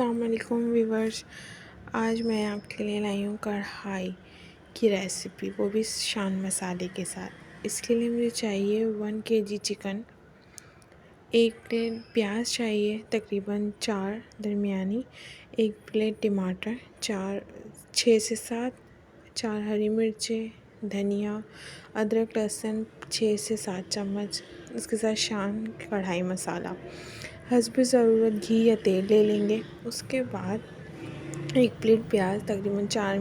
अस्सलाम वालेकुम व्यूवर्स। आज मैं आपके लिए लाई हूँ कढ़ाई की रेसिपी, वो भी शान मसाले के साथ। इसके लिए मुझे चाहिए 1 kg चिकन, 1 प्लेट प्याज चाहिए तकरीबन 4 दरमियानी, 1 प्लेट टमाटर, 6 से 7, 4 हरी मिर्चें, धनिया, अदरक लहसुन 6 से 7 चम्मच। इसके साथ शान कढ़ाई मसाला, हस्ब ज़रूरत घी या तेल ले लेंगे। उसके बाद 1 प्लेट प्याज, तकरीबन 4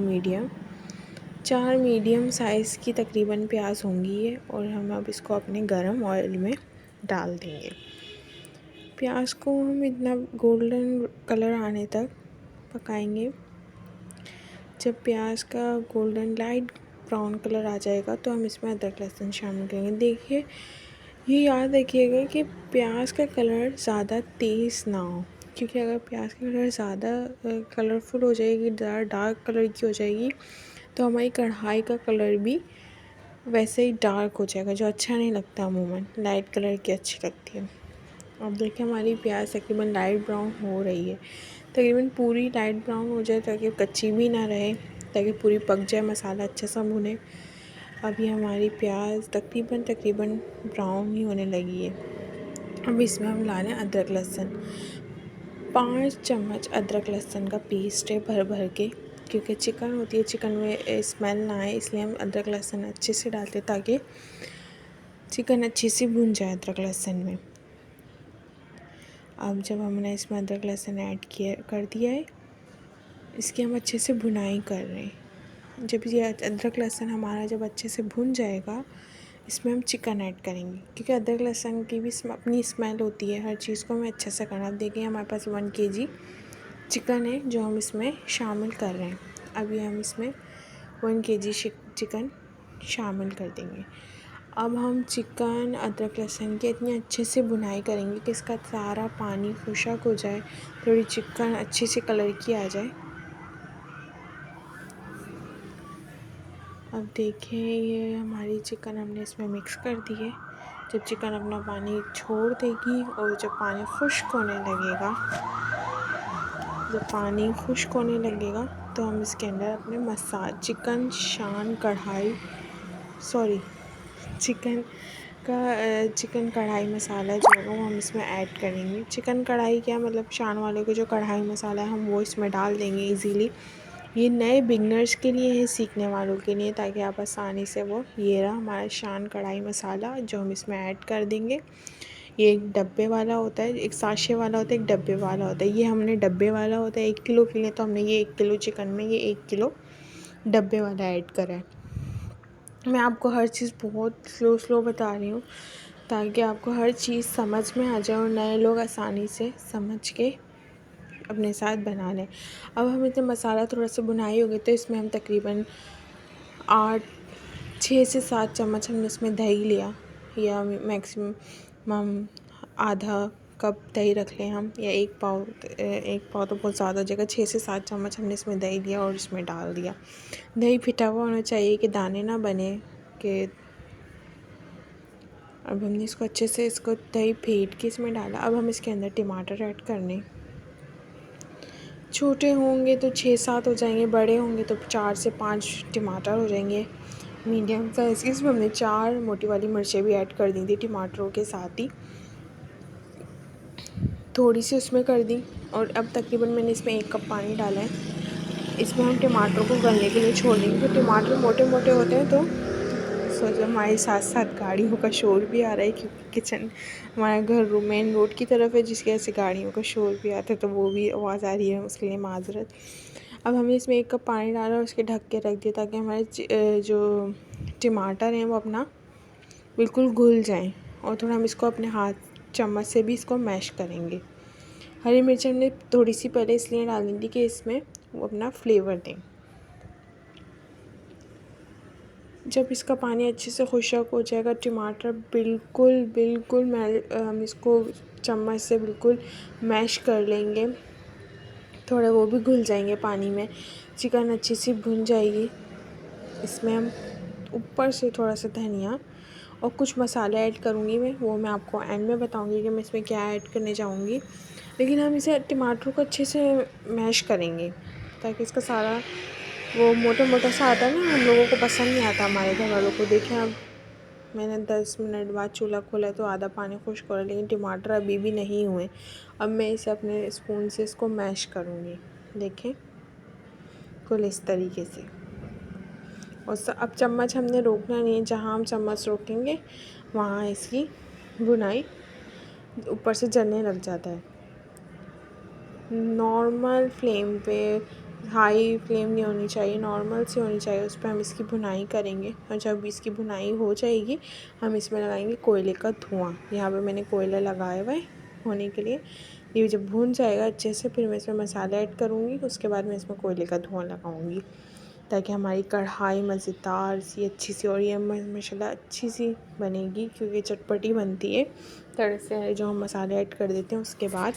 मीडियम साइज़ की तकरीबन प्याज होंगी ये, और हम अब इसको अपने गरम ऑयल में डाल देंगे। प्याज को हम इतना गोल्डन कलर आने तक पकाएंगे। जब प्याज का गोल्डन लाइट ब्राउन कलर आ जाएगा तो हम इसमें अदरक लहसुन शामिल करेंगे। देखिए, ये याद रखिएगा कि प्याज का कलर ज़्यादा तेज़ ना हो, क्योंकि अगर प्याज का कलर ज़्यादा कलरफुल हो जाएगी, डार्क कलर की हो जाएगी, तो हमारी कढ़ाई का कलर भी वैसे ही डार्क हो जाएगा, जो अच्छा नहीं लगता। अमूमन लाइट कलर की अच्छी लगती है। अब देखिए, हमारी प्याज तकरीबन लाइट ब्राउन हो रही है। तकरीबन पूरी लाइट ब्राउन हो जाए ताकि कच्ची भी ना रहे, ताकि पूरी पक जाए, मसाला अच्छा सा भुने। अभी हमारी प्याज तकरीबन ब्राउन ही होने लगी है। अब इसमें हम ला रहे हैं अदरक लहसुन। 5 चम्मच अदरक लहसुन का पेस्ट है भर भर के, क्योंकि चिकन होती है, चिकन में स्मेल ना आए, इसलिए हम अदरक लहसुन अच्छे से डालते हैं ताकि चिकन अच्छे से भुन जाए अदरक लहसुन में। अब जब हमने इसमें अदरक लहसुन ऐड कर दिया है, इसकी हम अच्छे से भुनाई कर रहे हैं। जब ये अदरक लहसुन हमारा जब अच्छे से भुन जाएगा, इसमें हम चिकन ऐड करेंगे, क्योंकि अदरक लहसुन की भी अपनी स्मेल होती है। हर चीज़ को हमें अच्छे से करना। अब देखिए, हमारे पास 1 kg चिकन है जो हम इसमें शामिल कर रहे हैं। अभी हम इसमें 1 kg चिकन शामिल कर देंगे। अब हम चिकन अदरक लहसुन की इतनी अच्छे से भुनाई करेंगे कि इसका सारा पानी खुशक हो जाए, थोड़ी चिकन अच्छी सी कलर की आ जाए। अब देखें, ये हमारी चिकन हमने इसमें मिक्स कर दी है। जब चिकन अपना पानी छोड़ देगी और जब पानी खुश्क होने लगेगा, तो हम इसके अंदर अपने चिकन कढ़ाई मसाला जो होगा वो हम इसमें ऐड करेंगे। चिकन कढ़ाई क्या मतलब, शान वाले को जो कढ़ाई मसाला है हम वो इसमें डाल देंगे इजीली। ये नए बिगनर्स के लिए है, सीखने वालों के लिए, ताकि आप आसानी से ये रहा हमारा शान कढ़ाई मसाला जो हम इसमें ऐड कर देंगे। ये एक डब्बे वाला होता है, एक साशे वाला होता है, एक डब्बे वाला होता है। ये हमने डब्बे वाला होता है 1 किलो के लिए, तो हमने ये 1 किलो चिकन में ये 1 किलो डब्बे वाला ऐड करा है। मैं आपको हर चीज़ बहुत स्लो बता रही हूँ ताकि आपको हर चीज़ समझ में आ जाए और नए लोग आसानी से समझ के अपने साथ बना लें। अब हम इतना मसाला थोड़ा सा भुनाई हो गई, तो इसमें हम तकरीबन 6 से 7 चम्मच हमने इसमें दही लिया, या मैक्सिमम आधा कप दही रख लें हम, या 1 पाव तो बहुत ज़्यादा हो जाएगा। 6 से 7 चम्मच हमने इसमें दही लिया और इसमें डाल दिया। दही फिटा हुआ होना चाहिए कि दाने ना बने कि। अब हमने इसको अच्छे से दही फेंट के इसमें डाला। अब हम इसके अंदर टमाटर ऐड करने, छोटे होंगे तो 6-7 हो जाएंगे, बड़े होंगे तो 4 से 5 टमाटर हो जाएंगे मीडियम साइज़ के। इसमें हमने 4 मोटी वाली मिर्चें भी ऐड कर दी थी टमाटरों के साथ ही, थोड़ी सी उसमें कर दी। और अब तकरीबन मैंने इसमें 1 कप पानी डाला है। इसमें हम टमाटरों को गलने के लिए छोड़ देंगे। तो टमाटर मोटे मोटे होते हैं, तो सोचो हमारे साथ साथ गाड़ियों का शोर भी आ रहा है, क्योंकि किचन हमारा घर मेन रोड की तरफ है, जिसकी वजह से गाड़ियों का शोर भी आता है, तो वो भी आवाज़ आ रही है, उसके लिए माजरत। अब हमने इसमें 1 कप पानी डाला और उसके ढक के रख दिया, ताकि हमारे जो टमाटर हैं वो अपना बिल्कुल घुल जाएं। और थोड़ा हम इसको अपने हाथ चम्मच से भी इसको मैश करेंगे। हरी मिर्च हमने थोड़ी सी पहले इसलिए डाली थी कि इसमें वो अपना फ्लेवर दें। जब इसका पानी अच्छे से खुशक हो जाएगा, टमाटर बिल्कुल हम इसको चम्मच से बिल्कुल मैश कर लेंगे, थोड़ा वो भी घुल जाएंगे पानी में, चिकन अच्छी सी भुन जाएगी। इसमें हम ऊपर से थोड़ा सा धनिया और कुछ मसाले ऐड करूँगी वो मैं आपको एंड में बताऊँगी कि मैं इसमें क्या ऐड करने जाऊँगी। लेकिन हम इसे टमाटर को अच्छे से मैश करेंगे ताकि इसका सारा वो मोटा मोटा सा आता है ना, हम लोगों को पसंद नहीं आता, हमारे घर वालों को। देखें अब मैंने 10 मिनट बाद चूल्हा खोला तो आधा पानी खुश्क हो रहा है, लेकिन टमाटर अभी भी नहीं हुए। अब मैं इसे अपने स्पून से इसको मैश करूँगी। देखें कुल इस तरीके से। और अब चम्मच हमने रोकना नहीं है, जहाँ हम चम्मच रोकेंगे वहाँ इसकी बुनाई ऊपर से जलने लग जाता है। नॉर्मल फ्लेम पे, हाई फ्लेम नहीं होनी चाहिए, नॉर्मल सी होनी चाहिए, उस पर हम इसकी भुनाई करेंगे। और जब इसकी भुनाई हो जाएगी हम इसमें लगाएंगे कोयले का धुआं। यहाँ पे मैंने कोयला लगाया हुआ है होने के लिए। ये जब भून जाएगा अच्छे से फिर मैं इसमें मसाला ऐड करूँगी, उसके बाद मैं इसमें कोयले का धुआं लगाऊँगी ताकि हमारी कढ़ाई मज़ेदार सी अच्छी सी और ये माशाल्लाह अच्छी सी बनेगी, क्योंकि चटपटी बनती है तड़के से जो हम मसाले ऐड कर देते हैं उसके बाद।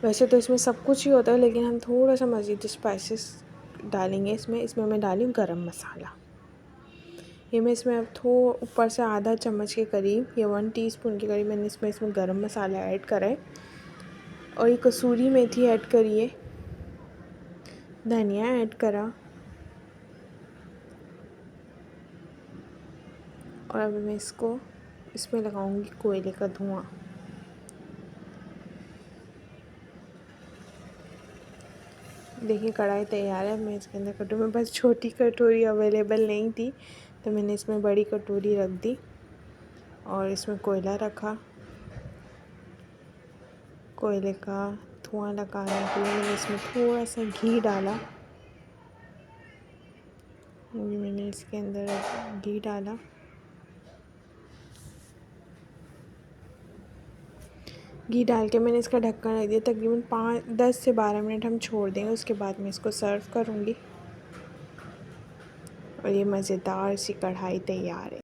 वैसे तो इसमें सब कुछ ही होता है, लेकिन हम थोड़ा सा मज़ीद स्पाइसेस डालेंगे इसमें मैं डाली हूँ गरम मसाला। ये मैं इसमें अब ऊपर से आधा चम्मच के करीब या 1 टीस्पून के करीब मैंने इसमें गरम मसाला ऐड करा है। और ये कसूरी मेथी ऐड करी है, धनिया ऐड करा। और अब मैं इसमें लगाऊंगी कोयले का धुआं। देखिए कढ़ाई तैयार है। मैं इसके अंदर कटोरी में, बस छोटी कटोरी अवेलेबल नहीं थी तो मैंने इसमें बड़ी कटोरी रख दी और इसमें कोयला रखा। कोयले का धुआं लगाने के लिए मैंने इसमें थोड़ा सा घी डाला। मैंने इसके अंदर घी डाला। घी डाल के मैंने इसका ढक्कन रख दिया। तकरीबन 10 से 12 मिनट हम छोड़ देंगे, उसके बाद मैं इसको सर्व करूँगी। और ये मज़ेदार सी कढ़ाई तैयार है।